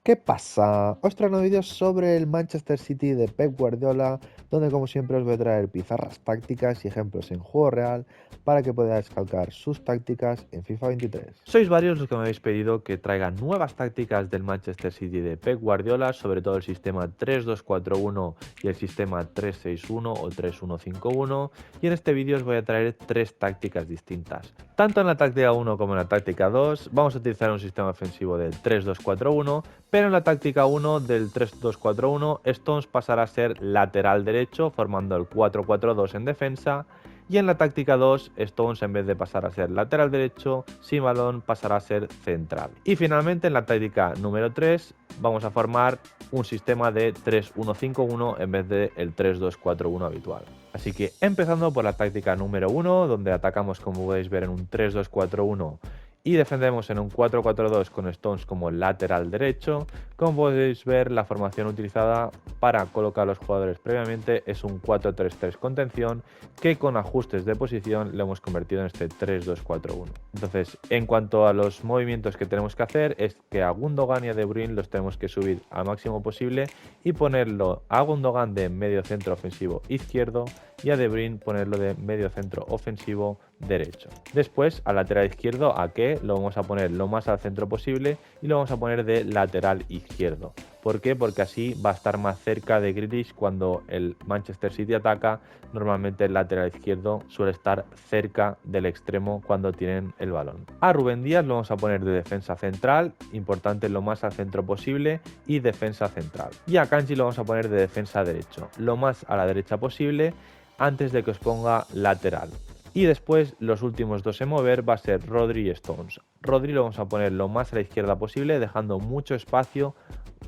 ¿Qué pasa? Os traigo vídeos sobre el Manchester City de Pep Guardiola, donde como siempre os voy a traer pizarras tácticas y ejemplos en juego real para que podáis calcar sus tácticas en FIFA 23. Sois varios los que me habéis pedido que traiga nuevas tácticas del Manchester City de Pep Guardiola, sobre todo el sistema 3-2-4-1 y el sistema 3-6-1 o 3-1-5-1, y en este vídeo os voy a traer tres tácticas distintas. Tanto en la táctica 1 como en la táctica 2 vamos a utilizar un sistema ofensivo del 3-2-4-1, pero en la táctica 1 del 3-2-4-1 Stones pasará a ser lateral derecho formando el 4-4-2 en defensa, y en la táctica 2, Stones en vez de pasar a ser lateral derecho, sin balón pasará a ser central. Y finalmente en la táctica número 3 vamos a formar un sistema de 3-1-5-1 en vez del 3-2-4-1 habitual. Así que empezando por la táctica número 1, donde atacamos como podéis ver en un 3-2-4-1 y defendemos en un 4-4-2 con Stones como lateral derecho. Como podéis ver, la formación utilizada para colocar a los jugadores previamente es un 4-3-3 contención, que con ajustes de posición lo hemos convertido en este 3-2-4-1. Entonces, en cuanto a los movimientos que tenemos que hacer, es que a Gundogan y a De Bruyne los tenemos que subir al máximo posible y ponerlo a Gundogan de medio centro ofensivo izquierdo y a De Bruyne ponerlo de medio centro ofensivo derecho. Después, al lateral izquierdo, a Ake lo vamos a poner lo más al centro posible y lo vamos a poner de lateral izquierdo. ¿Por qué? Porque así va a estar más cerca de Grealish cuando el Manchester City ataca. Normalmente el lateral izquierdo suele estar cerca del extremo cuando tienen el balón. A Rúben Díaz lo vamos a poner de defensa central, importante lo más al centro posible, y defensa central. Y a Kanji lo vamos a poner de defensa derecho, lo más a la derecha posible, antes de que os ponga lateral. Y después los últimos dos en mover va a ser Rodri y Stones. Rodri lo vamos a poner lo más a la izquierda posible, dejando mucho espacio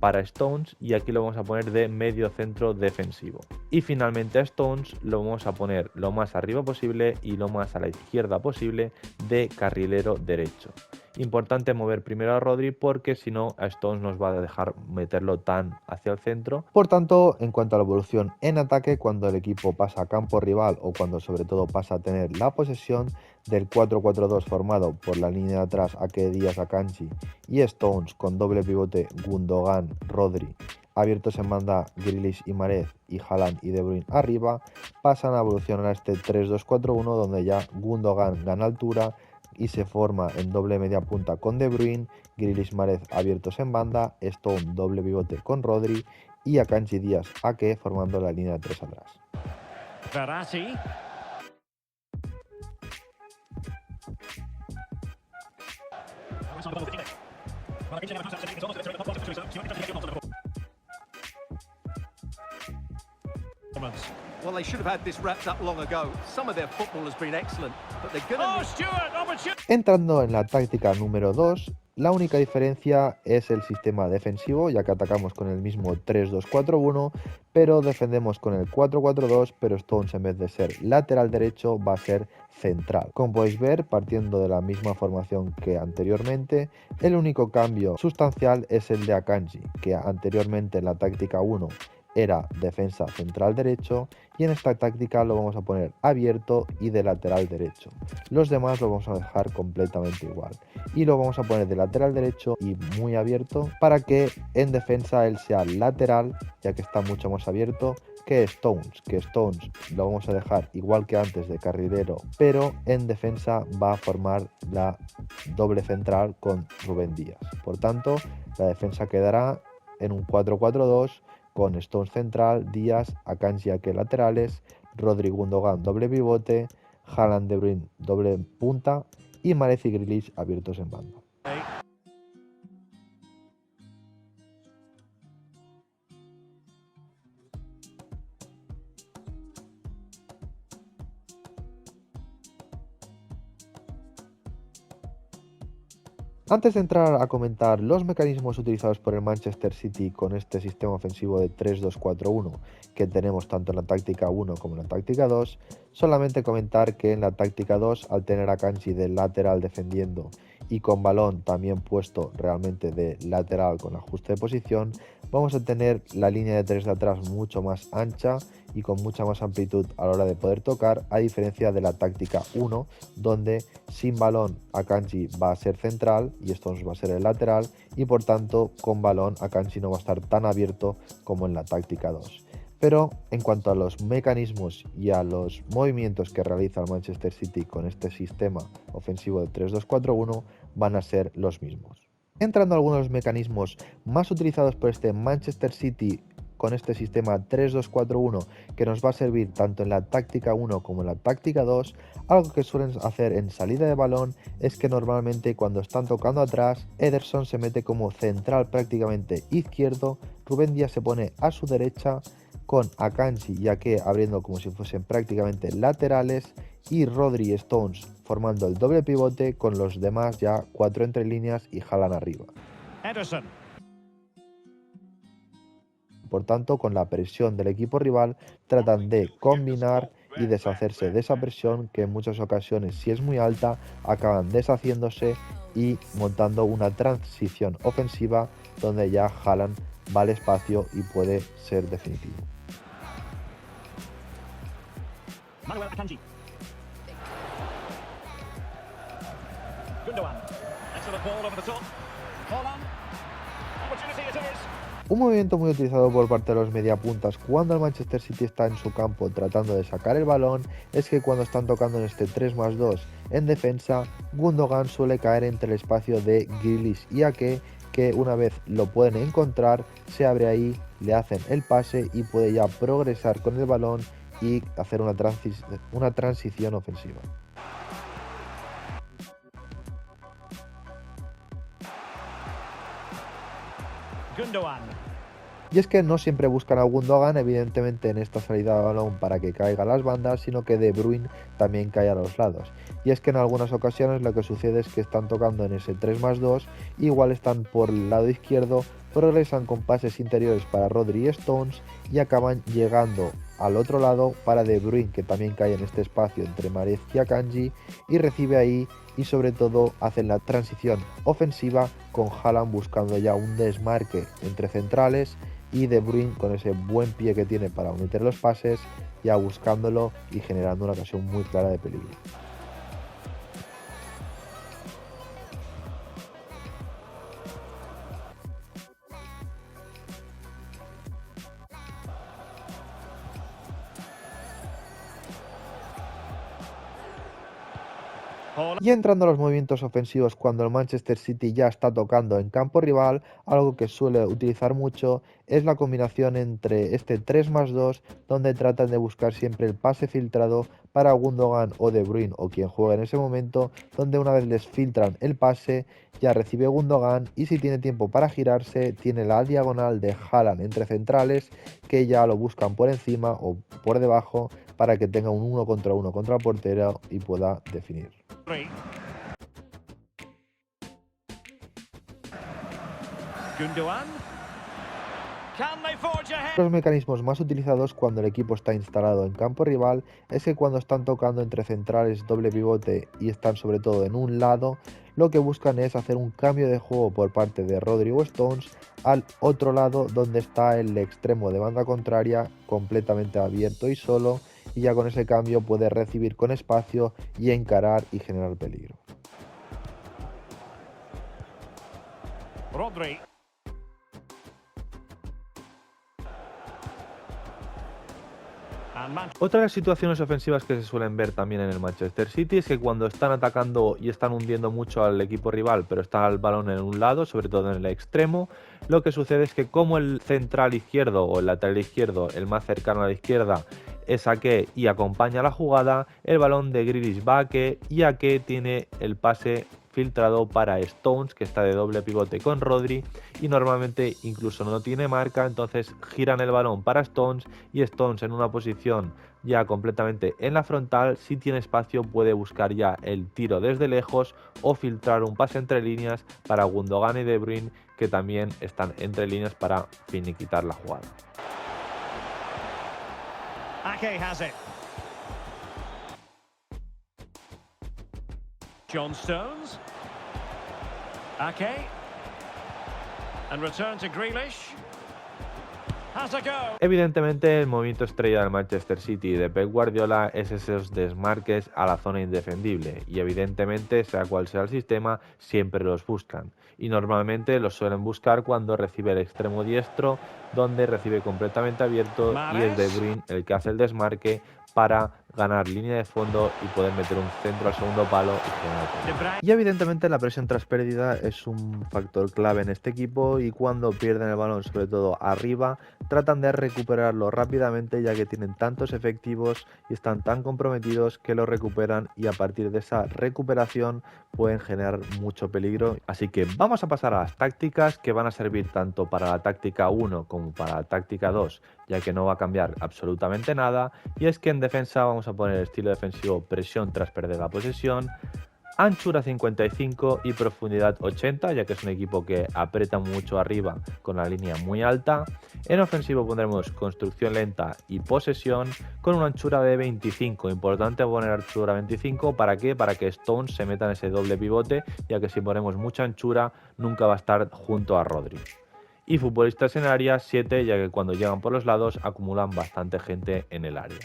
para Stones, y aquí lo vamos a poner de medio centro defensivo. Y finalmente a Stones lo vamos a poner lo más arriba posible y lo más a la izquierda posible de carrilero derecho. Importante mover primero a Rodri porque si no a Stones nos va a dejar meterlo tan hacia el centro. Por tanto, en cuanto a la evolución en ataque, cuando el equipo pasa a campo rival o cuando sobre todo pasa a tener la posesión del 4-4-2 formado por la línea de atrás Ake, Díaz, Akanji y Stones con doble pivote Gundogan, Rodri, abiertos en banda Grealish y Mahrez y Haaland y De Bruyne arriba, pasan a evolucionar a este 3-2-4-1 donde ya Gundogan gana altura y se forma en doble media punta con De Bruyne, Grealish, Mahrez abiertos en banda, Stone doble pivote con Rodri y Akanji, Díaz, Ake formando la línea de tres atrás. Verratti. Well, they should have had this wrapped up long ago. Some of their football has been excellent, but they're going to... Oh, Stuart, opportunity. Entrando en la táctica número 2, la única diferencia es el sistema defensivo, ya que atacamos con el mismo 3-2-4-1, pero defendemos con el 4-4-2, pero Stones en vez de ser lateral derecho va a ser central. Como podéis ver, partiendo de la misma formación que anteriormente, el único cambio sustancial es el de Akanji, que anteriormente en la táctica 1 era defensa central derecho y en esta táctica lo vamos a poner abierto y de lateral derecho. Los demás lo vamos a dejar completamente igual y lo vamos a poner de lateral derecho y muy abierto para que en defensa él sea lateral, ya que está mucho más abierto que Stones, lo vamos a dejar igual que antes de carrilero, pero en defensa va a formar la doble central con Rúben Díaz. Por tanto, la defensa quedará en un 4-4-2 con Stones central, Díaz, Akanji, Ake laterales, Rodri, Gundogan doble pivote, Haaland, De Bruyne doble punta y Mahrez y Grealish abiertos en banda. Antes de entrar a comentar los mecanismos utilizados por el Manchester City con este sistema ofensivo de 3-2-4-1 que tenemos tanto en la táctica 1 como en la táctica 2, solamente comentar que en la táctica 2, al tener a Kanji de lateral defendiendo y con balón también puesto realmente de lateral con ajuste de posición, vamos a tener la línea de 3 de atrás mucho más ancha y con mucha más amplitud a la hora de poder tocar, a diferencia de la táctica 1, donde sin balón Akanji va a ser central y Stones va a ser el lateral, y por tanto con balón Akanji no va a estar tan abierto como en la táctica 2. Pero en cuanto a los mecanismos y a los movimientos que realiza el Manchester City con este sistema ofensivo de 3-2-4-1 van a ser los mismos. Entrando a algunos de los mecanismos más utilizados por este Manchester City con este sistema 3-2-4-1, que nos va a servir tanto en la táctica 1 como en la táctica 2, algo que suelen hacer en salida de balón es que normalmente cuando están tocando atrás, Ederson se mete como central prácticamente izquierdo, Rúben Díaz se pone a su derecha, con Akanji y Ake abriendo como si fuesen prácticamente laterales, y Rodri y Stones formando el doble pivote, con los demás ya 4 entre líneas y Haaland arriba. Ederson. Por tanto, con la presión del equipo rival tratan de combinar y deshacerse de esa presión, que en muchas ocasiones, si es muy alta, acaban deshaciéndose y montando una transición ofensiva donde ya Haaland va al espacio y puede ser definitivo. Manuel Akanji. Gundogan. Excellent ball over the top. Haaland. Opportunity it is. Un movimiento muy utilizado por parte de los mediapuntas cuando el Manchester City está en su campo tratando de sacar el balón es que cuando están tocando en este 3+2 en defensa, Gundogan suele caer entre el espacio de Grealish y Ake, que una vez lo pueden encontrar, se abre ahí, le hacen el pase y puede ya progresar con el balón y hacer una transición ofensiva. Gundogan. Y es que no siempre buscan a Gundogan, evidentemente, en esta salida de balón para que caiga a las bandas, sino que De Bruyne también cae a los lados. Y es que en algunas ocasiones lo que sucede es que están tocando en ese 3+2, igual están por el lado izquierdo, progresan con pases interiores para Rodri y Stones y acaban llegando al otro lado para De Bruyne, que también cae en este espacio entre Mahrez y Akanji y recibe ahí, y sobre todo hacen la transición ofensiva con Haaland buscando ya un desmarque entre centrales y De Bruyne con ese buen pie que tiene para meter los pases, ya buscándolo y generando una ocasión muy clara de peligro. Y entrando a los movimientos ofensivos cuando el Manchester City ya está tocando en campo rival, algo que suele utilizar mucho es la combinación entre este 3+2, donde tratan de buscar siempre el pase filtrado para Gundogan o De Bruyne o quien juegue en ese momento, donde una vez les filtran el pase ya recibe Gundogan y si tiene tiempo para girarse tiene la diagonal de Haaland entre centrales, que ya lo buscan por encima o por debajo para que tenga un 1 contra 1 contra el portero y pueda definir. Gundogan. Can they forge ahead? Los mecanismos más utilizados cuando el equipo está instalado en campo rival es que cuando están tocando entre centrales doble pivote y están sobre todo en un lado, lo que buscan es hacer un cambio de juego por parte de Rodri o Stones al otro lado, donde está el extremo de banda contraria completamente abierto y solo, y ya con ese cambio puede recibir con espacio y encarar y generar peligro. Rodri. Otra de las situaciones ofensivas que se suelen ver también en el Manchester City es que cuando están atacando y están hundiendo mucho al equipo rival, pero está el balón en un lado, sobre todo en el extremo, lo que sucede es que como el central izquierdo o el lateral izquierdo, el más cercano a la izquierda, es Ake y acompaña la jugada, el balón de Grealish va a Ake y Ake tiene el pase filtrado para Stones, que está de doble pivote con Rodri y normalmente incluso no tiene marca, entonces giran el balón para Stones y Stones en una posición ya completamente en la frontal, si tiene espacio puede buscar ya el tiro desde lejos o filtrar un pase entre líneas para Gundogan y De Bruyne, que también están entre líneas para finiquitar la jugada. Ake has it. John Stones. Ake. And return to Grealish. Has a go. Evidentemente, el movimiento estrella del Manchester City de Pep Guardiola es esos desmarques a la zona indefendible y evidentemente, sea cual sea el sistema, siempre los buscan. Y normalmente los suelen buscar cuando recibe el extremo diestro, donde recibe completamente abierto y es De Bruyne el que hace el desmarque para ganar línea de fondo y poder meter un centro al segundo palo y generar peligro. Y evidentemente la presión tras pérdida es un factor clave en este equipo y cuando pierden el balón, sobre todo arriba, tratan de recuperarlo rápidamente ya que tienen tantos efectivos y están tan comprometidos que lo recuperan y a partir de esa recuperación pueden generar mucho peligro. Así que vamos a pasar a las tácticas que van a servir tanto para la táctica 1 como para la táctica 2, ya que no va a cambiar absolutamente nada, y es que en defensa vamos a poner el estilo defensivo presión tras perder la posesión, anchura 55 y profundidad 80, ya que es un equipo que aprieta mucho arriba con la línea muy alta. En ofensivo pondremos construcción lenta y posesión con una anchura de 25. Importante poner anchura 25, ¿para qué? Para que Stones se meta en ese doble pivote, ya que si ponemos mucha anchura nunca va a estar junto a Rodri. Y futbolistas en área 7, ya que cuando llegan por los lados acumulan bastante gente en el área.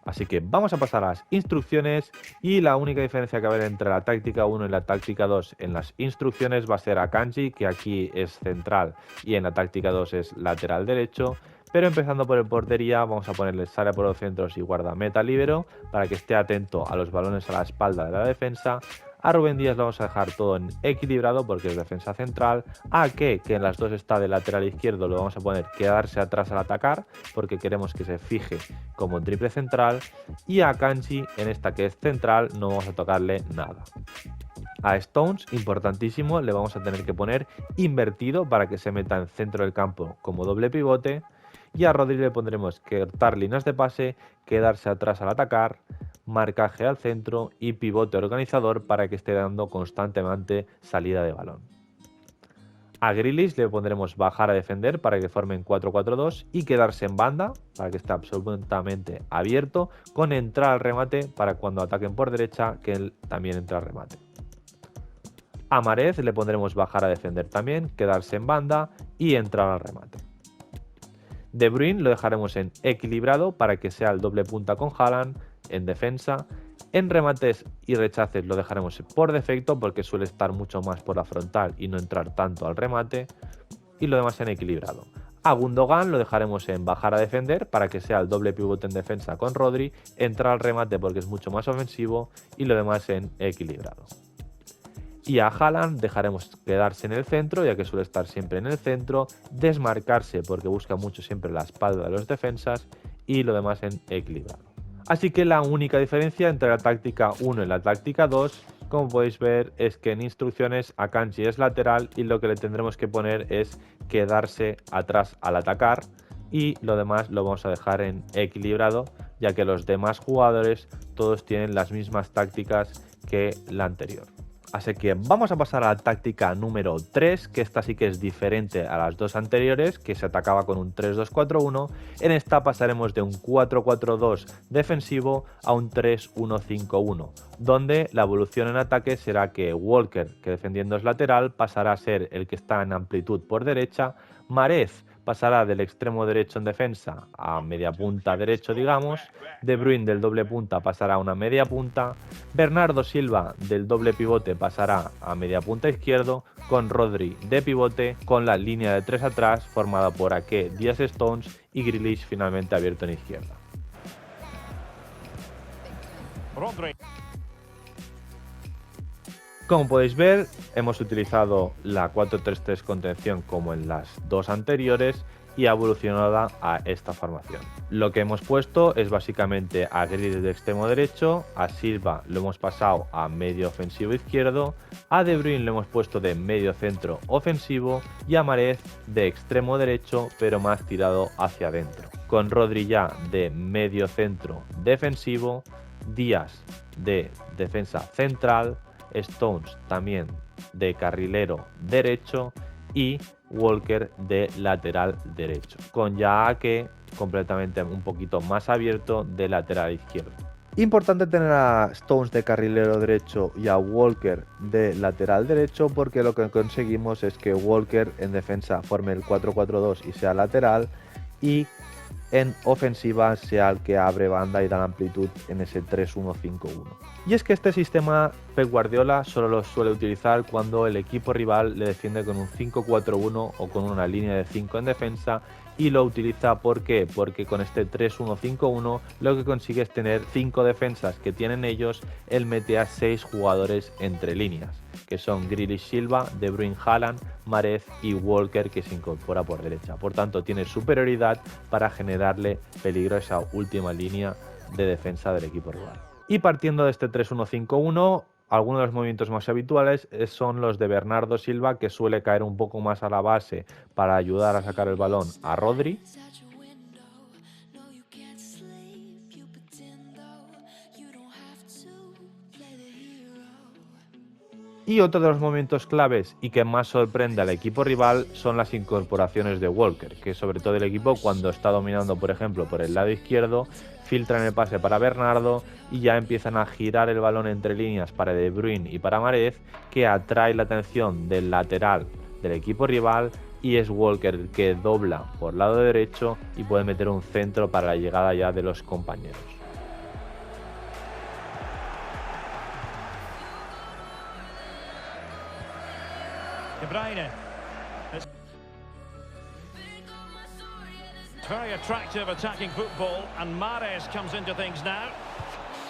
Así que vamos a pasar a las instrucciones y la única diferencia que va a haber entre la táctica 1 y la táctica 2 en las instrucciones va a ser Akanji, que aquí es central y en la táctica 2 es lateral derecho. Pero empezando por el portería vamos a ponerle sale por los centros y guardameta líbero para que esté atento a los balones a la espalda de la defensa. A Rubén Díaz lo vamos a dejar todo en equilibrado porque es defensa central. A Ake, que en las dos está de lateral izquierdo, lo vamos a poner quedarse atrás al atacar porque queremos que se fije como triple central. Y a Akanji, en esta que es central, no vamos a tocarle nada. A Stones, importantísimo, le vamos a tener que poner invertido para que se meta en centro del campo como doble pivote. Y a Rodri le pondremos cortar líneas de pase, quedarse atrás al atacar, marcaje al centro y pivote organizador para que esté dando constantemente salida de balón. A Grealish le pondremos bajar a defender para que formen 4-4-2 y quedarse en banda para que esté absolutamente abierto, con entrar al remate para cuando ataquen por derecha que él también entre al remate. A Mahrez le pondremos bajar a defender también, quedarse en banda y entrar al remate. De Bruyne lo dejaremos en equilibrado para que sea el doble punta con Haaland en defensa. En remates y rechaces lo dejaremos por defecto porque suele estar mucho más por la frontal y no entrar tanto al remate. Y lo demás en equilibrado. A Gundogan lo dejaremos en bajar a defender para que sea el doble pivote en defensa con Rodri, entrar al remate porque es mucho más ofensivo y lo demás en equilibrado. Y a Haaland dejaremos quedarse en el centro, ya que suele estar siempre en el centro, desmarcarse porque busca mucho siempre la espalda de los defensas y lo demás en equilibrado. Así que la única diferencia entre la táctica 1 y la táctica 2, como podéis ver, es que en instrucciones Akanji es lateral y lo que le tendremos que poner es quedarse atrás al atacar y lo demás lo vamos a dejar en equilibrado, ya que los demás jugadores todos tienen las mismas tácticas que la anterior. Así que vamos a pasar a la táctica número 3, que esta sí que es diferente a las dos anteriores, que se atacaba con un 3-2-4-1. En esta pasaremos de un 4-4-2 defensivo a un 3-1-5-1, donde la evolución en ataque será que Walker, que defendiendo es lateral, pasará a ser el que está en amplitud por derecha. Mahrez pasará del extremo derecho en defensa a media punta derecho, digamos. De Bruyne del doble punta pasará a una media punta. Bernardo Silva del doble pivote pasará a media punta izquierdo, con Rodri de pivote, con la línea de 3 atrás formada por Ake, Díaz, Stones y Grealish finalmente abierto en izquierda. Rodri. Como podéis ver, hemos utilizado la 4-3-3 contención como en las dos anteriores y ha evolucionado a esta formación. Lo que hemos puesto es básicamente a Grealish de extremo derecho, a Silva lo hemos pasado a medio ofensivo izquierdo, a De Bruyne lo hemos puesto de medio centro ofensivo y a Mahrez de extremo derecho pero más tirado hacia adentro. Con Rodri ya de medio centro defensivo, Díaz de defensa central, Stones también de carrilero derecho y Walker de lateral derecho, con ya Ake completamente un poquito más abierto de lateral izquierdo. Importante tener a Stones de carrilero derecho y a Walker de lateral derecho, porque lo que conseguimos es que Walker en defensa forme el 4-4-2 y sea lateral, y en ofensiva sea el que abre banda y da la amplitud en ese 3-1-5-1. Y es que este sistema Pep Guardiola solo lo suele utilizar cuando el equipo rival le defiende con un 5-4-1 o con una línea de 5 en defensa, y lo utiliza ¿por qué? Porque con este 3-1-5-1 lo que consigue es tener 5 defensas que tienen ellos, él mete a 6 jugadores entre líneas, que son Grealish, Silva, De Bruyne, Haaland, Mahrez y Walker, que se incorpora por derecha. Por tanto, tiene superioridad para generarle peligro a esa última línea de defensa del equipo rival. Y partiendo de este 3-1-5-1, algunos de los movimientos más habituales son los de Bernardo Silva, que suele caer un poco más a la base para ayudar a sacar el balón a Rodri. Y otro de los momentos claves y que más sorprende al equipo rival son las incorporaciones de Walker, que sobre todo el equipo cuando está dominando, por ejemplo, por el lado izquierdo, filtran el pase para Bernardo y ya empiezan a girar el balón entre líneas para De Bruyne y para Mahrez, que atrae la atención del lateral del equipo rival, y es Walker el que dobla por lado derecho y puede meter un centro para la llegada ya de los compañeros. De Bruyne. It's very attractive attacking football, and Mahrez comes into things now.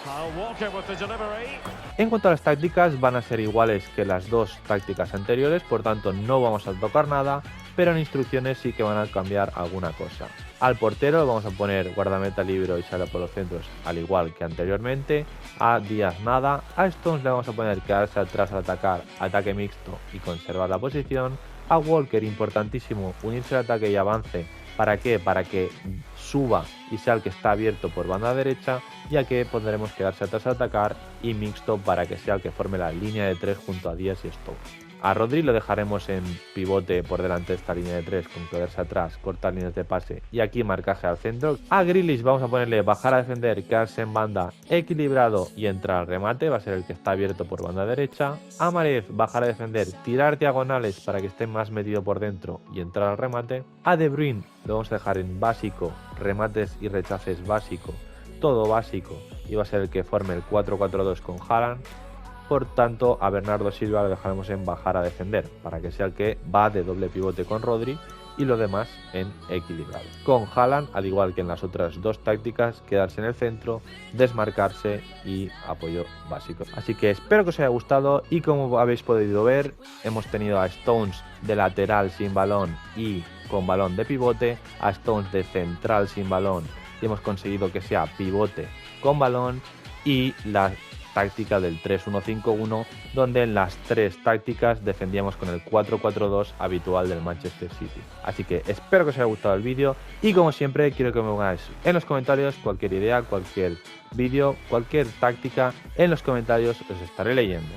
Kyle Walker with the delivery. En cuanto a las tácticas, van a ser iguales que las dos tácticas anteriores, por tanto no vamos a tocar nada, pero en instrucciones sí que van a cambiar alguna cosa. Al portero vamos a poner guardameta libre y sale por los centros, al igual que anteriormente. A Díaz nada. A Stones le vamos a poner quedarse atrás al atacar, ataque mixto y conservar la posición. A Walker, importantísimo, unirse al ataque y avance. ¿Para qué? Para que suba y sea el que está abierto por banda derecha, ya que pondremos quedarse atrás al atacar, y mixto para que sea el que forme la línea de 3 junto a Díaz y Stones. A Rodri lo dejaremos en pivote por delante de esta línea de 3, con quedarse atrás, cortar líneas de pase y aquí marcaje al centro. A Grealish vamos a ponerle bajar a defender, quedarse en banda, equilibrado y entrar al remate, va a ser el que está abierto por banda derecha. A Mahrez bajar a defender, tirar diagonales para que esté más metido por dentro y entrar al remate. A De Bruyne lo vamos a dejar en básico, remates y rechaces básico, todo básico, y va a ser el que forme el 4-4-2 con Haaland. Por tanto, a Bernardo Silva lo dejaremos en bajar a defender, para que sea el que va de doble pivote con Rodri, y lo demás en equilibrado. Con Haaland, al igual que en las otras dos tácticas, quedarse en el centro, desmarcarse y apoyo básico. Así que espero que os haya gustado, y como habéis podido ver, hemos tenido a Stones de lateral sin balón y con balón de pivote, a Stones de central sin balón, y hemos conseguido que sea pivote con balón, y la táctica del 3-1-5-1, donde en las tres tácticas defendíamos con el 4-4-2 habitual del Manchester City. Así que espero que os haya gustado el vídeo, y como siempre quiero que me pongáis en los comentarios cualquier idea, cualquier vídeo, cualquier táctica. En los comentarios os estaré leyendo.